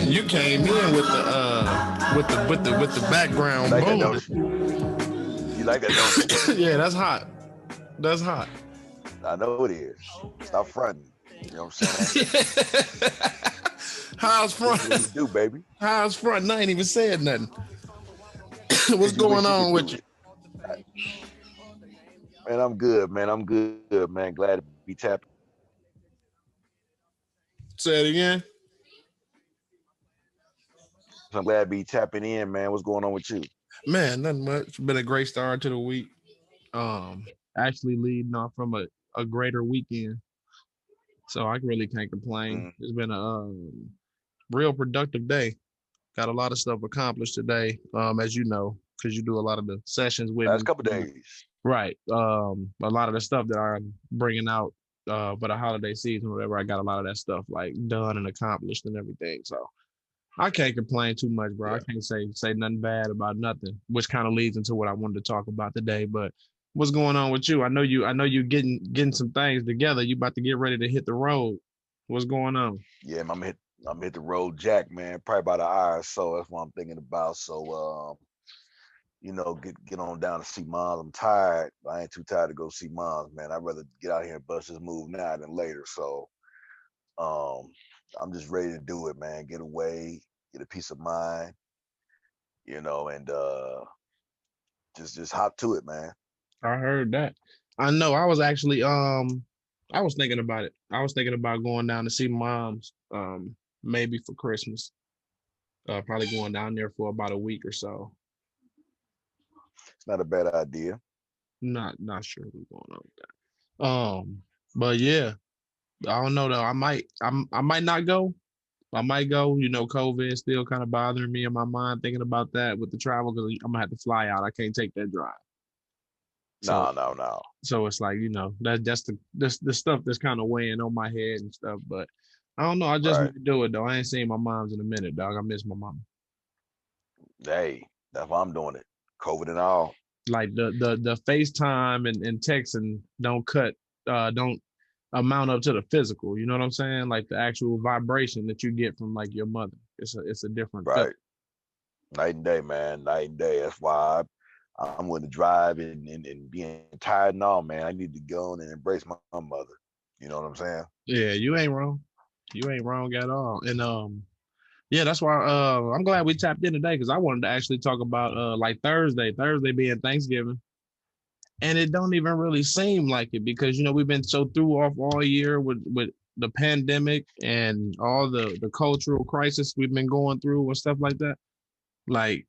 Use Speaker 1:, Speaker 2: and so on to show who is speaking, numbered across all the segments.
Speaker 1: You came in with the
Speaker 2: You
Speaker 1: background
Speaker 2: like that,
Speaker 1: boom.
Speaker 2: don't you? You like that, don't you?
Speaker 1: Yeah, that's hot. That's hot.
Speaker 2: I know it is. Stop fronting. You know what I'm saying?
Speaker 1: How's
Speaker 2: This is
Speaker 1: front?
Speaker 2: what we do, baby.
Speaker 1: How's front? I ain't even said nothing. What's
Speaker 2: Because you
Speaker 1: going
Speaker 2: wish you
Speaker 1: on
Speaker 2: could
Speaker 1: with
Speaker 2: do
Speaker 1: you?
Speaker 2: it. Man, I'm good, man. I'm good, man. Glad to be tapping.
Speaker 1: Say it again.
Speaker 2: I'm glad to be tapping in, man. What's going on with you?
Speaker 1: Man, nothing much. Been a great start to the week. Um, Actually leading off from a greater weekend. So I really can't complain.
Speaker 2: Mm.
Speaker 1: It's been a real productive day. Got a lot of stuff accomplished today, as you know, because you do a lot of the sessions with
Speaker 2: Last
Speaker 1: me.
Speaker 2: couple days.
Speaker 1: Right. A lot of the stuff that I'm bringing out for the holiday season, whatever, I got a lot of that stuff like done and accomplished and everything. So I can't complain too much, bro. I
Speaker 2: Yeah.
Speaker 1: can't say nothing bad about nothing, which kind of leads into what I wanted to talk about today. But what's going on with you? I know you getting some things together. You about to get ready to hit the road. What's going on?
Speaker 2: Yeah, I'm hit the road jack, man. Probably about an hour or so. That's what I'm thinking about. So get on down to see moms. I'm tired. I ain't too tired to go see moms, man. I'd rather get out here and bust this move now than later. So um I'm just ready to do it, man. Get away, get a peace of mind, and just hop to it, man.
Speaker 1: I heard that. I know. I was thinking about it. I was thinking about going down to see moms maybe for Christmas. Probably going down there for about a week or so.
Speaker 2: It's not a bad idea.
Speaker 1: Not sure what's going on with that. But yeah, I don't know though. I might not go. I might go. You know, COVID is still kind of bothering me in my mind thinking about that with the travel because I'm gonna have to fly out. I can't take that drive. So
Speaker 2: No, no, no.
Speaker 1: so it's like, that's the stuff that's kind of weighing on my head and stuff. But I don't know. I just
Speaker 2: Right.
Speaker 1: might do it though. I ain't seen my mom's in a minute, dog. I miss my mom.
Speaker 2: Hey, that's why I'm doing it. COVID and all.
Speaker 1: Like the FaceTime and texting don't amount up to the physical. You know what I'm saying? Like the actual vibration that you get from like your mother. It's a different feeling.
Speaker 2: Right. Night and day, man. Night and day. That's why I'm going to drive and being tired and all, man. I need to go on and embrace my mother. You know what I'm saying?
Speaker 1: Yeah, you ain't wrong. You ain't wrong at all. And yeah, that's why I'm glad we tapped in today because I wanted to actually talk about like Thursday being Thanksgiving. And it don't even really seem like it because we've been so through off all year with the pandemic and all the cultural crisis we've been going through and stuff like that. Like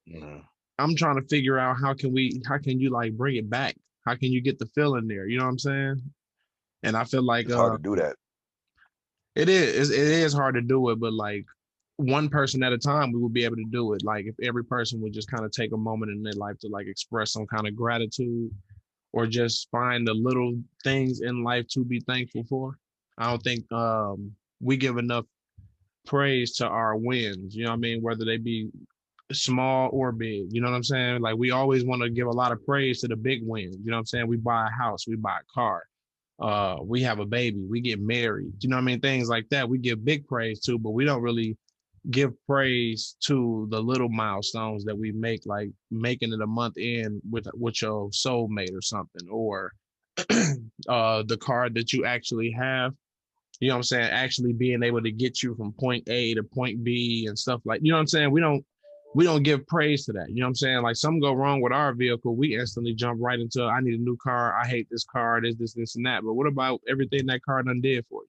Speaker 2: Mhm.
Speaker 1: I'm trying to figure out how can you like bring it back? How can you get the feeling there? You know what I'm saying? And I feel like
Speaker 2: It's hard to do that.
Speaker 1: it is hard to do it, but like one person at a time, we would be able to do it. Like if every person would just kind of take a moment in their life to like express some kind of gratitude or just find the little things in life to be thankful for. I don't think we give enough praise to our wins. You know what I mean? Whether they be small or big. You know what I'm saying? Like we always want to give a lot of praise to the big wins. You know what I'm saying? We buy a house, we buy a car, we have a baby, we get married. You know what I mean? Things like that. We give big praise to, but we don't really give praise to the little milestones that we make, like making it a month in with your soulmate or something, or the car that you actually have. You know what I'm saying? Actually being able to get you from point A to point B and stuff like, you know what I'm saying? We don't give praise to that. You know what I'm saying? Like something go wrong with our vehicle, we instantly jump right into I need a new car. I hate this car, this, and that. But what about everything that car done did for you?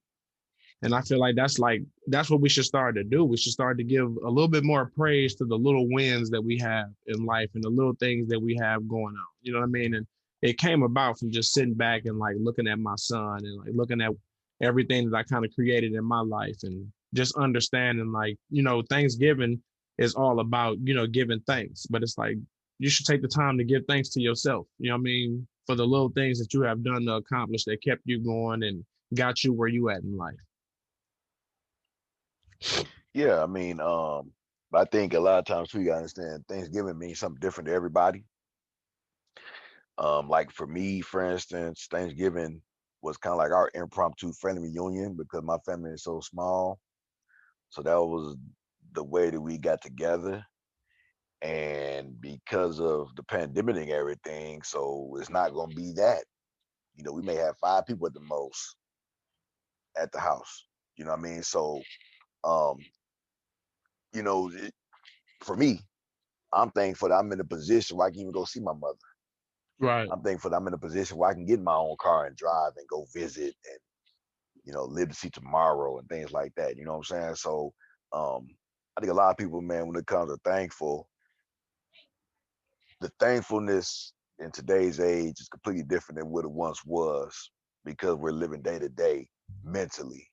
Speaker 1: And I feel like that's what we should start to do. We should start to give a little bit more praise to the little wins that we have in life and the little things that we have going on. You know what I mean? And it came about from just sitting back and like looking at my son and like looking at everything that I kind of created in my life and just understanding like, Thanksgiving is all about, giving thanks. But it's like you should take the time to give thanks to yourself. You know what I mean? For the little things that you have done to accomplish that kept you going and got you where you at in life.
Speaker 2: Yeah, I mean, I think a lot of times too, you gotta understand Thanksgiving means something different to everybody. Like for me, for instance, Thanksgiving was kind of like our impromptu family reunion because my family is so small. So that was the way that we got together. And because of the pandemic and everything, so it's not going to be that. We may have 5 people at the most at the house. You know what I mean? So, um, you know, it, for me, I'm thankful that I'm in a position where I can even go see my mother.
Speaker 1: Right.
Speaker 2: I'm thankful that I'm in a position where I can get in my own car and drive and go visit and live to see tomorrow and things like that. You know what I'm saying? So, um, I think a lot of people, man, when it comes to thankful, the thankfulness in today's age is completely different than what it once was because we're living day to day mentally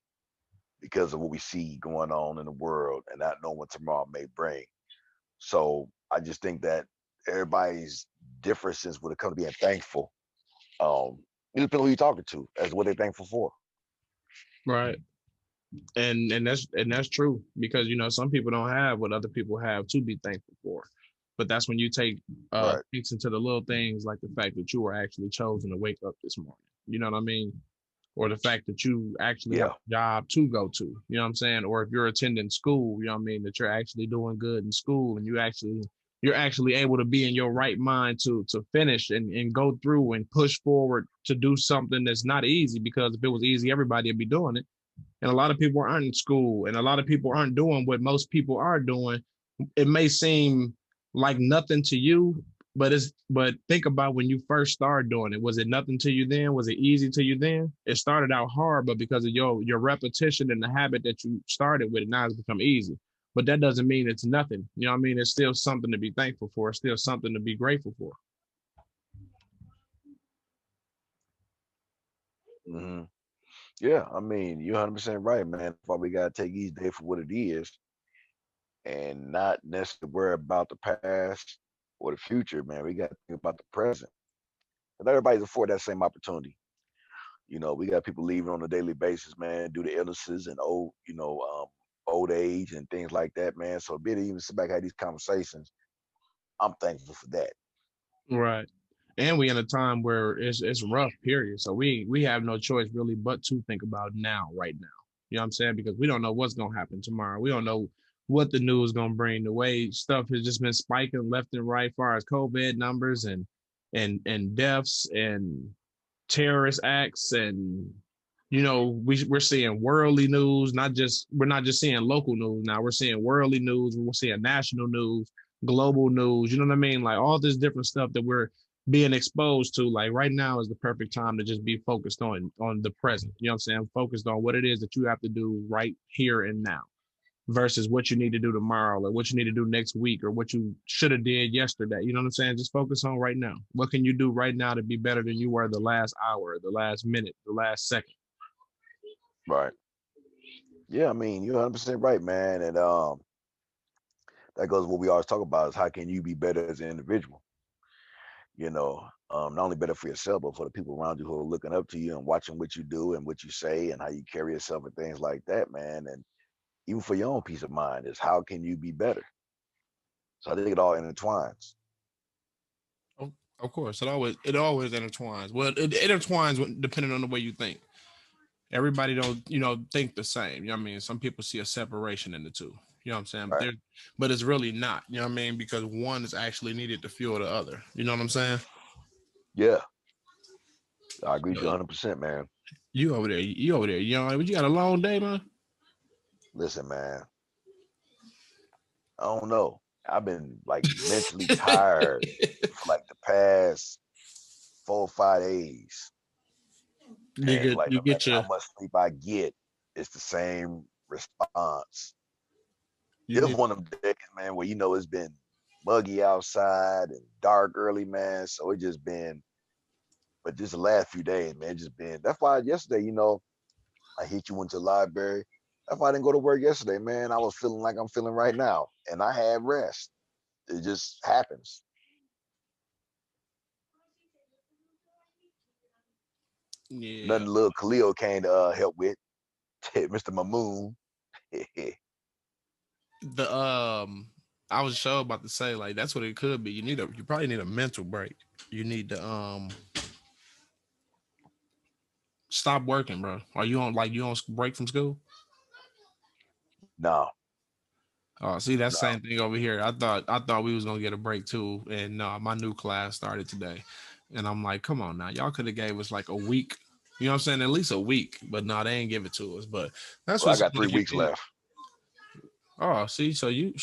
Speaker 2: because of what we see going on in the world and not knowing what tomorrow may bring. So I just think that everybody's differences when it comes to being thankful, it depends on who you're talking to as to what they're thankful for.
Speaker 1: Right. And that's true because some people don't have what other people have to be thankful for, but that's when you take
Speaker 2: Right.
Speaker 1: things into the little things like the fact that you were actually chosen to wake up this morning. You know what I mean? Or the fact that you actually have
Speaker 2: Yeah.
Speaker 1: a job to go to. You know what I'm saying? Or if you're attending school, you know what I mean, that you're actually doing good in school and you're actually able to be in your right mind to finish and go through and push forward to do something that's not easy, because if it was easy everybody would be doing it. And a lot of people aren't in school and a lot of people aren't doing what most people are doing. It may seem like nothing to you, but think about when you first started doing it. Was it nothing to you then? Was it easy to you then? It started out hard, but because of your repetition and the habit that you started with, now it's become easy. But that doesn't mean it's nothing. You know what I mean? It's still something to be thankful for. It's still something to be grateful for.
Speaker 2: Hmm. Yeah. I mean, you're 100% right, man. That's why we got to take each day for what it is and not necessarily worry about the past or the future, man. We got to think about the present. And everybody's afforded that same opportunity. We got people leaving on a daily basis, man, due to illnesses and old age and things like that, man. So being able to even sit back and have these conversations, I'm thankful for that.
Speaker 1: Right. And we in a time where it's rough, period. So we have no choice really but to think about now, right now. You know what I'm saying? Because we don't know what's gonna happen tomorrow. We don't know what the news is gonna bring. The way stuff has just been spiking left and right, as far as COVID numbers and deaths and terrorist acts, and we're seeing worldly news. We're not just seeing local news now. We're seeing worldly news. We're seeing national news, global news. You know what I mean? Like all this different stuff that we're being exposed to. Like right now is the perfect time to just be focused on the present. You know what I'm saying? Focused on what it is that you have to do right here and now versus what you need to do tomorrow or what you need to do next week or what you should have did yesterday. You know what I'm saying? Just focus on right now. What can you do right now to be better than you were the last hour, the last minute, the last second?
Speaker 2: Right. Yeah, I mean, you're 100% right, man. And that goes what we always talk about is how can you be better as an individual? Not only better for yourself, but for the people around you who are looking up to you and watching what you do and what you say and how you carry yourself and things like that, man. And even for your own peace of mind is how can you be better? So I think it all intertwines.
Speaker 1: Oh, of course, it always intertwines. Well, it intertwines depending on the way you think. Everybody don't think the same. You know what I mean? Some people see a separation in the two. You know what I'm saying? But
Speaker 2: Right.
Speaker 1: there, but it's really not. You know what I mean? Because one is actually needed to fuel the other. You know what I'm saying?
Speaker 2: Yeah, I agree with you
Speaker 1: Uh,
Speaker 2: 100%, man.
Speaker 1: You over there? You over there? You know, you got a long day, man.
Speaker 2: Listen, man, I don't know. I've been like mentally tired for like the past 4 or 5 days.
Speaker 1: you
Speaker 2: And
Speaker 1: get
Speaker 2: like
Speaker 1: you
Speaker 2: no matter
Speaker 1: get your
Speaker 2: how much sleep I get, it's the same response.
Speaker 1: you
Speaker 2: This
Speaker 1: need
Speaker 2: one of them days, man, where it's been muggy outside and dark early, man. So it just been, but just the last few days, man, just been. That's why yesterday, I hit you went to the library. That's why I didn't go to work yesterday, man. I was feeling like I'm feeling right now, and I had rest. It just happens.
Speaker 1: yeah.
Speaker 2: Nothing little Khalil came to help with. Mr. Mamoon.
Speaker 1: The I was sure about to say like that's what it could be. You probably need a mental break. You need to stop working, bro. Are you on break from school?
Speaker 2: No,
Speaker 1: Oh, see that
Speaker 2: no.
Speaker 1: same thing over here. I thought we was gonna get a break too, and no, my new class started today, and I'm like, come on now, y'all could have gave us like a week. You know what I'm saying? At least a week, but no, they ain't give it to us. But that's
Speaker 2: Well,
Speaker 1: what
Speaker 2: I got
Speaker 1: seems
Speaker 2: three
Speaker 1: like you
Speaker 2: weeks
Speaker 1: need.
Speaker 2: left.
Speaker 1: Oh, see, so you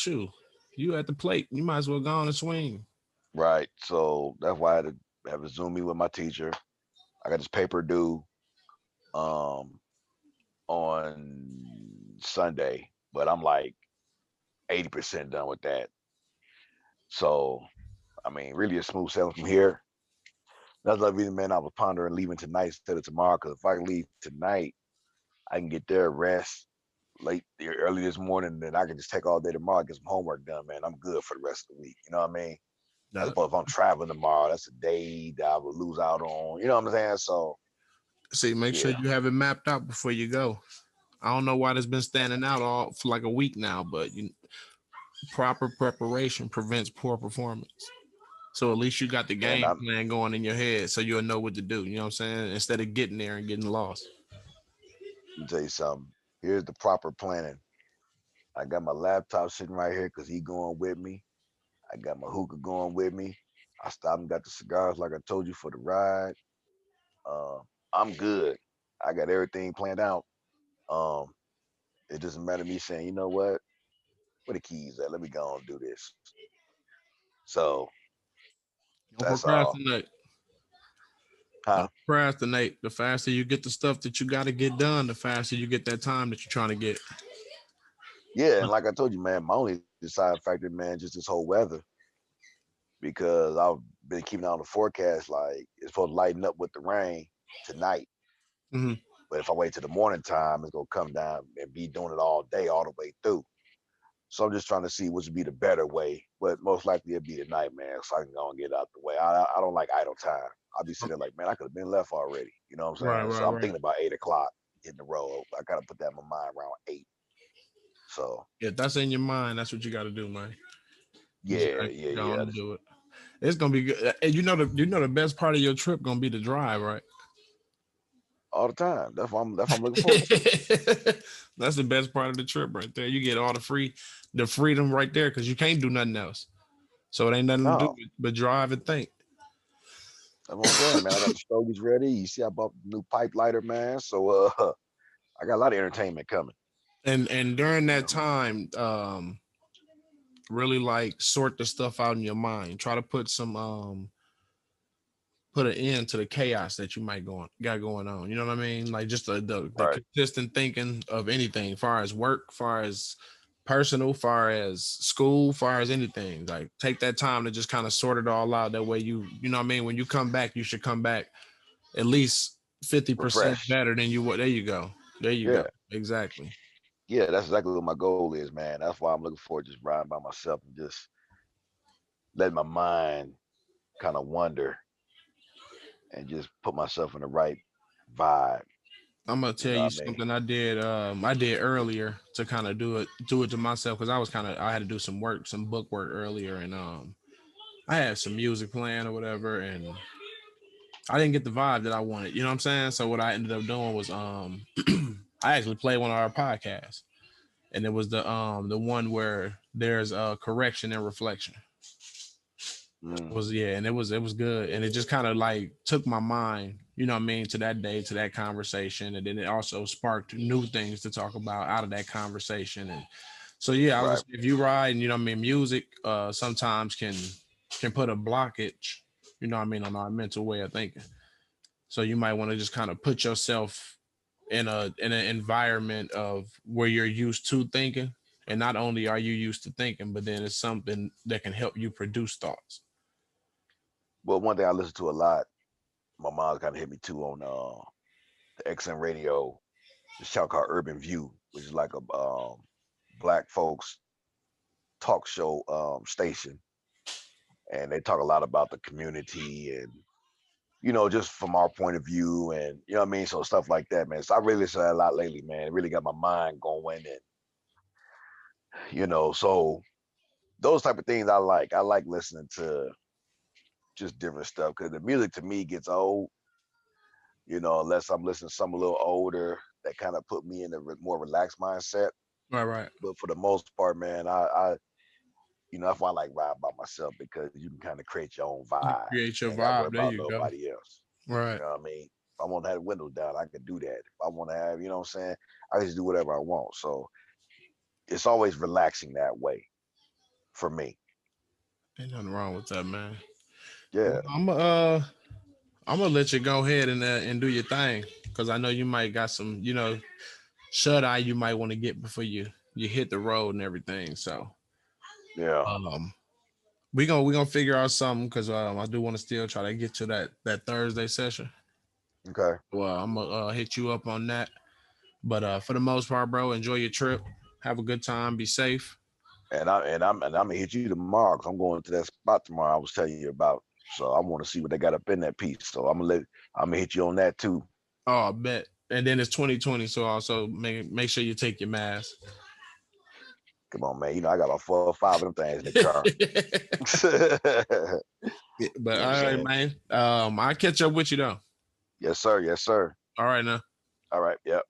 Speaker 1: at the plate. You might as well go on and swing.
Speaker 2: Right. So that's why I had to have a Zoom meeting with my teacher. I got this paper due um on Sunday, but I'm like 80% done with that. So I mean, really a smooth sailing from here. That's the reason, man, I was pondering leaving tonight instead of tomorrow. Because if I leave tonight, I can get there, rest late early this morning, and then I can just take all day tomorrow, get some homework done, man. I'm good for the rest of the week. You know what I mean? As
Speaker 1: That
Speaker 2: opposed if I'm traveling tomorrow, that's a day that I would lose out on. You know what I'm saying? So
Speaker 1: See, make sure
Speaker 2: yeah.
Speaker 1: you have it mapped out before you go. I don't know why that's been standing out all for like a week now, but proper preparation prevents poor performance. So at least you got the
Speaker 2: Man,
Speaker 1: game plan going in your head, so you'll know what to do. You know what I'm saying? Instead of getting there and getting lost.
Speaker 2: let me tell you something. Here's the proper planning. I got my laptop sitting right here because he going with me. I got my hookah going with me. I stopped and got the cigars like I told you for the ride. Uh, I'm good. I got everything planned out. Um, it doesn't matter me saying, you know what? Where the keys at? Let me go and do this. So
Speaker 1: Don't
Speaker 2: that's all.
Speaker 1: procrastinate.
Speaker 2: Huh?
Speaker 1: Don't procrastinate. The faster you get the stuff that you got to get done, the faster you get that time that you're trying to get.
Speaker 2: Yeah, and like I told you, man, my only deciding factor, man, just this whole weather because I've been keeping on the forecast like it's supposed to lighten up with the rain tonight.
Speaker 1: Mm-hmm.
Speaker 2: But if I wait till the morning time, it's gonna come down and be doing it all day, all the way through. So I'm just trying to see which would be the better way, but most likely it'd be the night, man, so I can go and get out the way. I don't like idle time. I'll be sitting there like, man, I could have been left already. You know what I'm
Speaker 1: Right,
Speaker 2: saying?
Speaker 1: right,
Speaker 2: So I'm
Speaker 1: right.
Speaker 2: thinking about 8 o'clock hitting the road. I gotta put that in my mind around 8. So
Speaker 1: If that's in your mind, that's what you got to do, man. You just
Speaker 2: yeah,
Speaker 1: got
Speaker 2: yeah,
Speaker 1: to go
Speaker 2: yeah.
Speaker 1: on and do it. It's gonna be good. And you know the best part of your trip gonna be the drive, right?
Speaker 2: All the time. That's what I'm looking forward to.
Speaker 1: That's the best part of the trip right there. You get all the freedom right there because you can't do nothing else. So it ain't nothing to do
Speaker 2: No,
Speaker 1: but drive and think.
Speaker 2: that's what I'm saying, man. I got the stogies ready. You see, I bought the new pipe lighter, man. So I got a lot of entertainment coming.
Speaker 1: And during
Speaker 2: You
Speaker 1: that
Speaker 2: know,
Speaker 1: time, really like sort the stuff out in your mind. Try to put an end to the chaos that you might got going on. You know what I mean? Like just the
Speaker 2: right?
Speaker 1: consistent thinking of anything, far as work, far as personal, far as school, far as anything. Like take that time to just kind of sort it all out. That way you know what I mean. When you come back, you should come back at least 50%
Speaker 2: Refresh.
Speaker 1: better than you were. There you go. There you go.
Speaker 2: Yeah,
Speaker 1: Exactly.
Speaker 2: yeah. That's exactly what my goal is, man. That's why I'm looking forward to just riding by myself and just letting my mind kind of wander and just put myself in the right vibe.
Speaker 1: I'm gonna
Speaker 2: You
Speaker 1: tell
Speaker 2: know
Speaker 1: you
Speaker 2: what I mean?
Speaker 1: something I did earlier to kind of do it to myself because I had to do some book work earlier, and I had some music playing or whatever, and I didn't get the vibe that I wanted. You know what I'm saying? So what I ended up doing was I actually played one of our podcasts, and it was the one where there's correction and reflection.
Speaker 2: Mm,
Speaker 1: Was yeah, and it was good, and it just kind of like took my mind, you know what I mean, to that day, to that conversation, and then it also sparked new things to talk about out of that conversation. And so yeah, I was
Speaker 2: right.
Speaker 1: gonna say, if you ride, and you know what I mean, music sometimes can put a blockage, you know what I mean, on our mental way of thinking. So you might want to just kind of put yourself in an environment of where you're used to thinking, and not only are you used to thinking, but then it's something that can help you produce thoughts.
Speaker 2: Well, one thing I listen to a lot, my mom kind of hit me too on the XM radio, this channel called Urban View, which is like a black folks talk show station, and they talk a lot about the community and just from our point of view, and you know what I mean. So stuff like that, man. So I really listen to that a lot lately, man. It really got my mind going, and so those type of things I like. I like listening to just different stuff because the music to me gets old. Unless I'm listening to something a little older that kind of put me in a more relaxed mindset.
Speaker 1: Right, right.
Speaker 2: But for the most part, man, that's why I like ride by myself because you can kind of create your own
Speaker 1: You
Speaker 2: vibe.
Speaker 1: create
Speaker 2: You
Speaker 1: your
Speaker 2: ain't got to worry
Speaker 1: vibe. There
Speaker 2: about
Speaker 1: you go.
Speaker 2: nobody else. You
Speaker 1: Right.
Speaker 2: know what I mean? If I want to have the windows down, I can do that. If I want to have, you know what I'm saying, I can just do whatever I want. So it's always relaxing that way for me.
Speaker 1: Ain't nothing wrong with that, man. Well,
Speaker 2: Yeah,
Speaker 1: I'm gonna let you go ahead and do your thing because I know you might got some shut eye you might want to get before you hit the road and everything. So
Speaker 2: yeah.
Speaker 1: um we gonna figure out something because I do want to still try to get to that Thursday session.
Speaker 2: Okay.
Speaker 1: Well, I'm gonna hit you up on that. But for the most part, bro, enjoy your trip. Have a good time. Be safe.
Speaker 2: And I'm gonna hit you tomorrow because I'm going to that spot tomorrow I was telling you about. So I want to see what they got up in that piece. So I'm gonna hit you on that too.
Speaker 1: Oh, I bet. And then it's 2020, so also make sure you take your mask.
Speaker 2: Come on, man. I got about 4 or 5 of them things in the car.
Speaker 1: But
Speaker 2: You know what I'm
Speaker 1: all right,
Speaker 2: saying?
Speaker 1: man. I'll catch up with you though.
Speaker 2: Yes, sir. Yes, sir.
Speaker 1: All right now.
Speaker 2: All right. Yep.